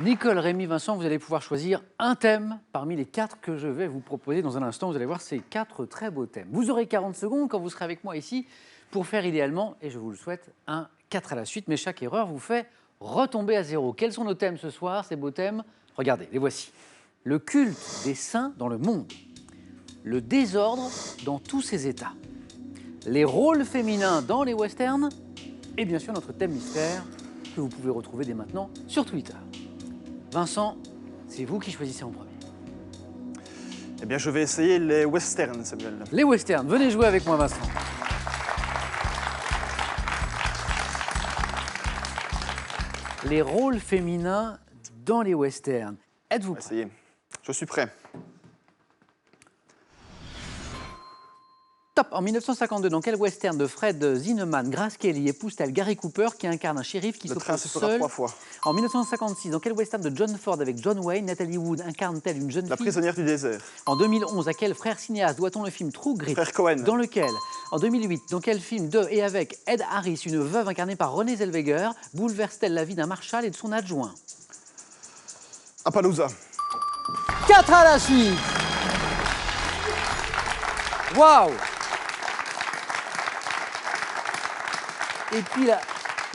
Nicole, Rémi, Vincent, vous allez pouvoir choisir un thème parmi les 4 que je vais vous proposer dans un instant. Vous allez voir ces 4 très beaux thèmes. Vous aurez 40 secondes quand vous serez avec moi ici pour faire idéalement, et je vous le souhaite, un 4 à la suite. Mais chaque erreur vous fait retomber à 0. Quels sont nos thèmes ce soir, ces beaux thèmes? Regardez, les voici. Le culte des saints dans le monde. Le désordre dans tous ses états. Les rôles féminins dans les westerns. Et bien sûr, notre thème mystère que vous pouvez retrouver dès maintenant sur Twitter. Vincent, c'est vous qui choisissez en premier. Eh bien, je vais essayer les westerns, Samuel. Les westerns, venez jouer avec moi, Vincent. Les rôles féminins dans les westerns. Êtes-vous prêt? Essayez. Je suis prêt. Top. En 1952, dans quel western de Fred Zinnemann, Grace Kelly épouse-t-elle Gary Cooper qui incarne un shérif qui Le train s'oppose se fera seul? 3 fois. En 1956, dans quel western de John Ford avec John Wayne, Natalie Wood incarne-t-elle une jeune La fille? prisonnière du désert. En 2011, à quel frère cinéaste doit-on le film True Grit? Frère Cohen. Dans lequel, en 2008, dans quel film de et avec Ed Harris, une veuve incarnée par Renée Zellweger, bouleverse-t-elle la vie d'un marshal et de son adjoint? Appaloosa. 4 à la suite. Waouh! Et puis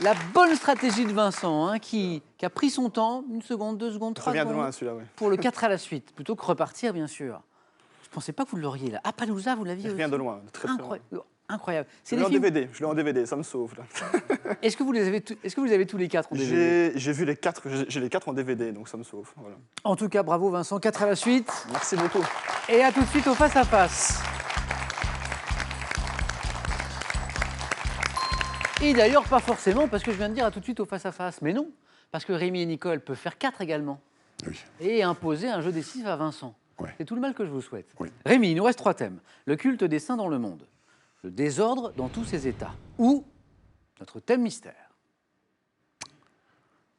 la bonne stratégie de Vincent, hein, qui a pris son temps, 1 seconde, 2 secondes, 3 Ça vient de secondes, loin, celui-là, oui. pour le 4 à la suite, plutôt que repartir, bien sûr. Je ne pensais pas que vous l'auriez là. Appaloosa, vous l'aviez Ça aussi? vient de loin, de très loin. Incroyable. Je C'est l'ai des en films... DVD, je l'ai en DVD, ça me sauve. Est-ce que vous les avez tous les 4 en DVD? J'ai vu les 4, j'ai les 4 en DVD, donc ça me sauve. Voilà. En tout cas, bravo Vincent, 4 à la suite. Merci beaucoup. Et à tout de suite au face-à-face. Et d'ailleurs, pas forcément, parce que je viens de dire à tout de suite au face-à-face. Mais non, parce que Rémi et Nicole peuvent faire 4 également. Oui. Et imposer un jeu décisif à Vincent. Ouais. C'est tout le mal que je vous souhaite. Oui. Rémi, il nous reste 3 thèmes. Le culte des saints dans le monde. Le désordre dans tous ses états. Ou notre thème mystère.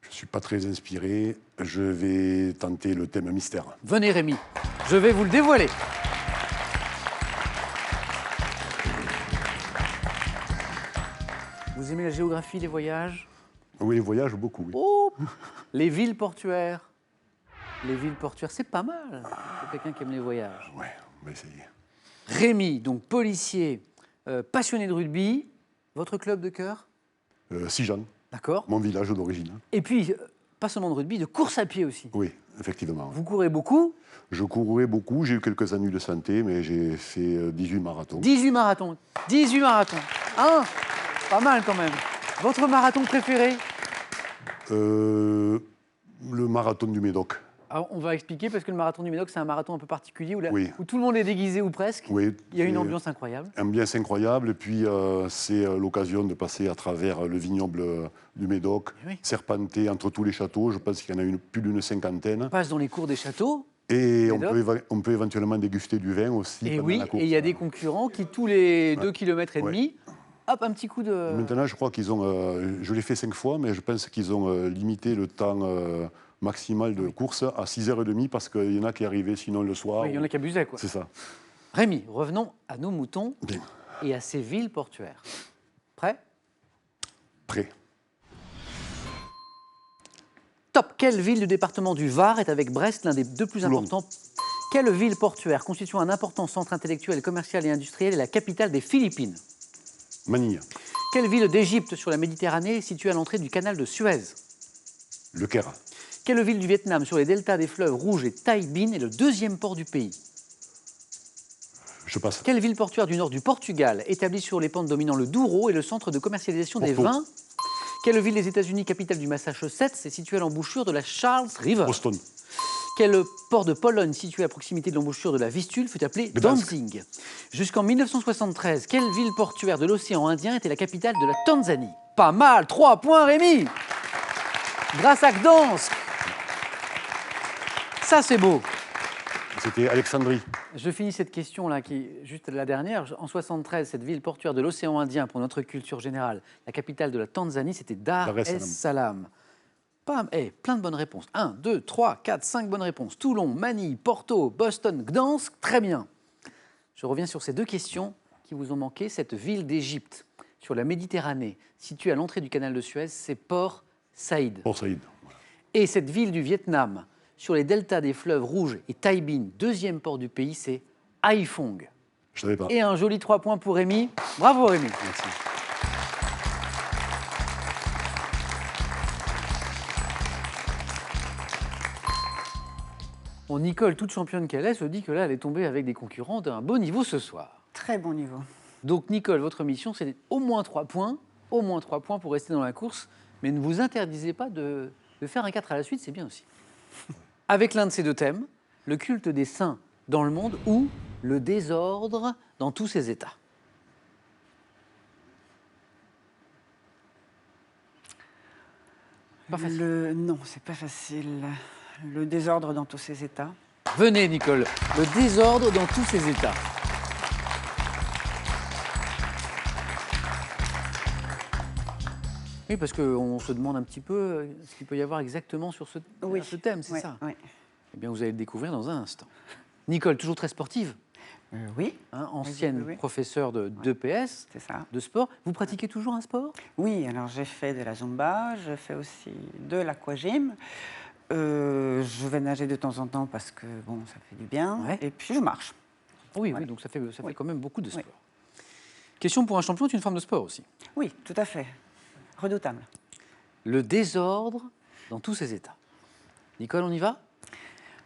Je ne suis pas très inspiré. Je vais tenter le thème mystère. Venez Rémi, je vais vous le dévoiler. Vous aimez la géographie, les voyages? Oui, les voyages, beaucoup. Oui. Oh, les villes portuaires. Les villes portuaires, c'est pas mal pour quelqu'un qui aime les voyages. Ouais, on va essayer. Rémi, donc policier, passionné de rugby. Votre club de cœur? Sijan, D'accord. mon village d'origine. Et puis, pas seulement de rugby, de course à pied aussi. Oui, effectivement. Vous courez beaucoup? Je courais beaucoup, j'ai eu quelques années de santé, mais j'ai fait 18 marathons. 18 marathons. 18 marathons. Hein? Pas mal quand même. Votre marathon préféré? Le marathon du Médoc. Alors, on va expliquer parce que le marathon du Médoc, c'est un marathon un peu particulier où, Oui. où tout le monde est déguisé ou presque. Oui, Il y a une c'est ambiance incroyable. ambiance incroyable. Et puis, c'est l'occasion de passer à travers le vignoble du Médoc, Oui. serpenter entre tous les châteaux. Je pense qu'il y en a plus d'une cinquantaine. On passe dans les cours des châteaux. Et Médoc. on peut éventuellement déguster du vin aussi. Et pendant oui, la course. et il y a des concurrents qui, tous les 2 km et Ouais. demi, hop, un petit coup de... Maintenant, je crois qu'ils ont. Je l'ai fait 5 fois, mais je pense qu'ils ont limité le temps maximal de course à 6h30 parce qu'il y en a qui arrivaient sinon le soir. Oui, il y en a qui abusaient, quoi. C'est ça. Rémi, revenons à nos moutons Bien. et à ces villes portuaires. Prêt? Prêt. Top. Quelle ville du département du Var est avec Brest l'un des 2 plus Toulon. importants? Quelle ville portuaire constituant un important centre intellectuel, commercial et industriel est la capitale des Philippines? Manille. Quelle ville d'Égypte sur la Méditerranée est située à l'entrée du canal de Suez? Le Caire. Quelle ville du Vietnam sur les deltas des fleuves Rouge et Tai Binh est le 2e port du pays? Je passe. Quelle ville portuaire du nord du Portugal, établie sur les pentes dominant le Douro, est le centre de commercialisation des Porto. vins? Quelle ville des États-Unis, capitale du Massachusetts, est située à l'embouchure de la Charles River? Boston. Quel port de Pologne, situé à proximité de l'embouchure de la Vistule, fut appelé Gdansk. Danzig? Jusqu'en 1973, quelle ville portuaire de l'océan Indien était la capitale de la Tanzanie? Pas mal, 3 points Rémi! Grâce à Gdansk. Ça c'est beau. C'était Alexandrie. Je finis cette question-là, qui est juste la dernière. En 73, cette ville portuaire de l'océan Indien, pour notre culture générale, la capitale de la Tanzanie, c'était Dar es Salaam. Plein de bonnes réponses. 1, 2, 3, 4, 5 bonnes réponses. Toulon, Manille, Porto, Boston, Gdansk, très bien. Je reviens sur ces 2 questions qui vous ont manqué. Cette ville d'Égypte, sur la Méditerranée, située à l'entrée du canal de Suez, c'est Port Saïd. Port Saïd. Et cette ville du Vietnam, sur les deltas des fleuves Rouge et Tai Binh, deuxième port du pays, c'est Haiphong. Je savais pas. Et un joli 3 points pour Rémi. Bravo Rémi. Merci. Bon, Nicole, toute championne qu'elle est, se dit que là, elle est tombée avec des concurrents d'un beau niveau ce soir. Très bon niveau. Donc, Nicole, votre mission, c'est au moins 3 points. Au moins 3 points pour rester dans la course. Mais ne vous interdisez pas de faire un 4 à la suite, c'est bien aussi. Avec l'un de ces deux thèmes, le culte des saints dans le monde ou le désordre dans tous ses états. Pas facile. Non, c'est pas facile. Le désordre dans tous ses états. Venez, Nicole, le désordre dans tous ses états. Oui, parce qu'on se demande un petit peu ce qu'il peut y avoir exactement sur ce thème, c'est ça? Oui. Eh bien, vous allez le découvrir dans un instant. Nicole, toujours très sportive, Oui, hein, ancienne oui. professeure d'EPS, c'est ça. de sport. Vous pratiquez toujours un sport? Oui, alors j'ai fait de la zumba, je fais aussi de l'aquagym. Je vais nager de temps en temps parce que bon, ça fait du bien. Ouais. Et puis je marche. Oui, Voilà. oui, donc ça fait Oui. quand même beaucoup de sport. Oui. Question pour un champion est une forme de sport aussi. Oui, tout à fait. Redoutable. Le désordre dans tous ses états. Nicole, on y va?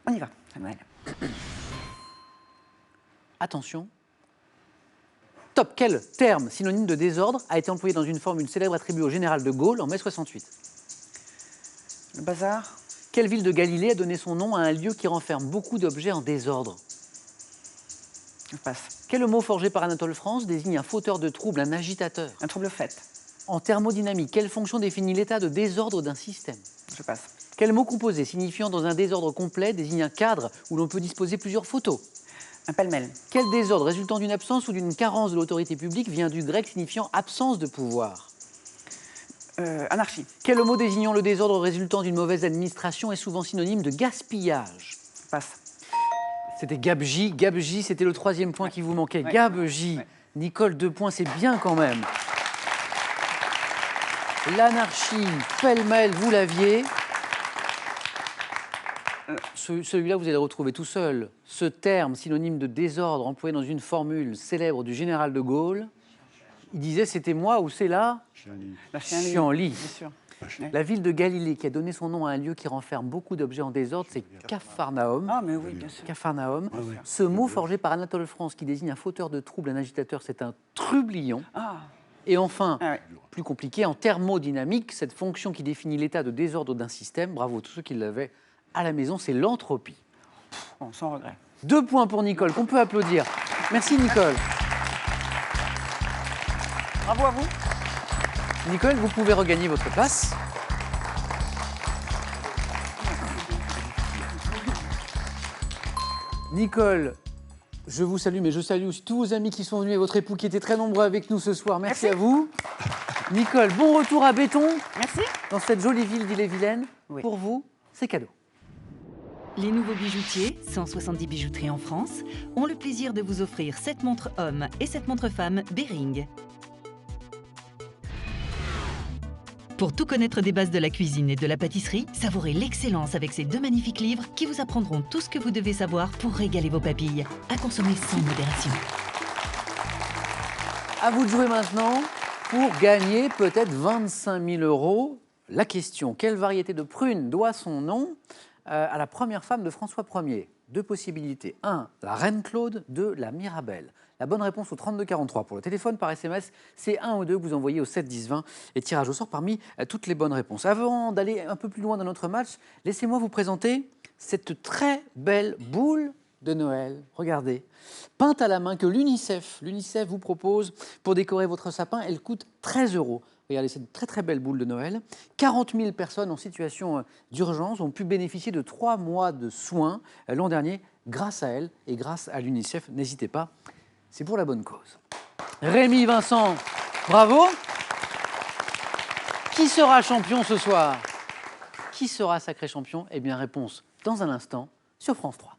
On y va, Samuel. Attention. Top. Quel terme synonyme de désordre a été employé dans une formule célèbre attribuée au général de Gaulle en mai 68? Le bazar. Quelle ville de Galilée a donné son nom à un lieu qui renferme beaucoup d'objets en désordre? Je passe. Quel mot forgé par Anatole France désigne un fauteur de trouble, un agitateur? Un trouble fait. En thermodynamique, quelle fonction définit l'état de désordre d'un système? Je passe. Quel mot composé signifiant dans un désordre complet désigne un cadre où l'on peut disposer plusieurs photos? Un pêle-mêle. Quel désordre résultant d'une absence ou d'une carence de l'autorité publique vient du grec signifiant absence de pouvoir? Anarchie. Quel mot désignant le désordre résultant d'une mauvaise administration est souvent synonyme de gaspillage? Je passe. C'était gabegie. Gabegie, c'était le troisième point qui vous manquait. Ouais. Gabegie. Ouais. Nicole, 2 points, c'est bien quand même. L'anarchie, pêle-mêle, vous l'aviez. Celui-là, vous allez le retrouver tout seul. Ce terme, synonyme de désordre, employé dans une formule célèbre du général de Gaulle, il disait c'était moi ou c'est là La chienlit. Chienlit. Bien sûr. La ville de Galilée qui a donné son nom à un lieu qui renferme beaucoup d'objets en désordre, c'est Capharnaüm. Ah, mais oui, bien sûr. Capharnaüm. Ce mot forgé par Anatole France qui désigne un fauteur de trouble, un agitateur, c'est un trublion. Ah, Et enfin, ah ouais. plus compliqué, en thermodynamique, cette fonction qui définit l'état de désordre d'un système, bravo à tous ceux qui l'avaient à la maison, c'est l'entropie. Bon, sans regret. 2 points pour Nicole, qu'on peut applaudir. Merci Nicole. Bravo à vous. Nicole, vous pouvez regagner votre place. Nicole, je vous salue, mais je salue aussi tous vos amis qui sont venus et votre époux qui était très nombreux avec nous ce soir. Merci à vous. Nicole, bon retour à Béton, Merci. dans cette jolie ville d'Ille-et-Vilaine. Oui. Pour vous, c'est cadeau. Les nouveaux bijoutiers, 170 bijouteries en France, ont le plaisir de vous offrir cette montre homme et cette montre femme Bering. Pour tout connaître des bases de la cuisine et de la pâtisserie, savourez l'excellence avec ces 2 magnifiques livres qui vous apprendront tout ce que vous devez savoir pour régaler vos papilles. À consommer sans modération. À vous de jouer maintenant pour gagner peut-être 25 000 €. La question, quelle variété de prune doit son nom à la première femme de François Ier? 2 possibilités. 1, la reine Claude. 2, la Mirabelle. La bonne réponse au 3243 pour le téléphone, par SMS, c'est 1 ou 2 que vous envoyez au 7 10 20 et tirage au sort parmi toutes les bonnes réponses. Avant d'aller un peu plus loin dans notre match, laissez-moi vous présenter cette très belle boule de Noël. Regardez, peinte à la main que l'UNICEF vous propose pour décorer votre sapin. Elle coûte 13 €. Regardez cette très très belle boule de Noël. 40 000 personnes en situation d'urgence ont pu bénéficier de 3 mois de soins l'an dernier grâce à elle et grâce à l'UNICEF. N'hésitez pas, c'est pour la bonne cause. Rémi, Vincent, bravo. Qui sera champion ce soir? Qui sera sacré champion? Eh bien, réponse dans un instant sur France 3.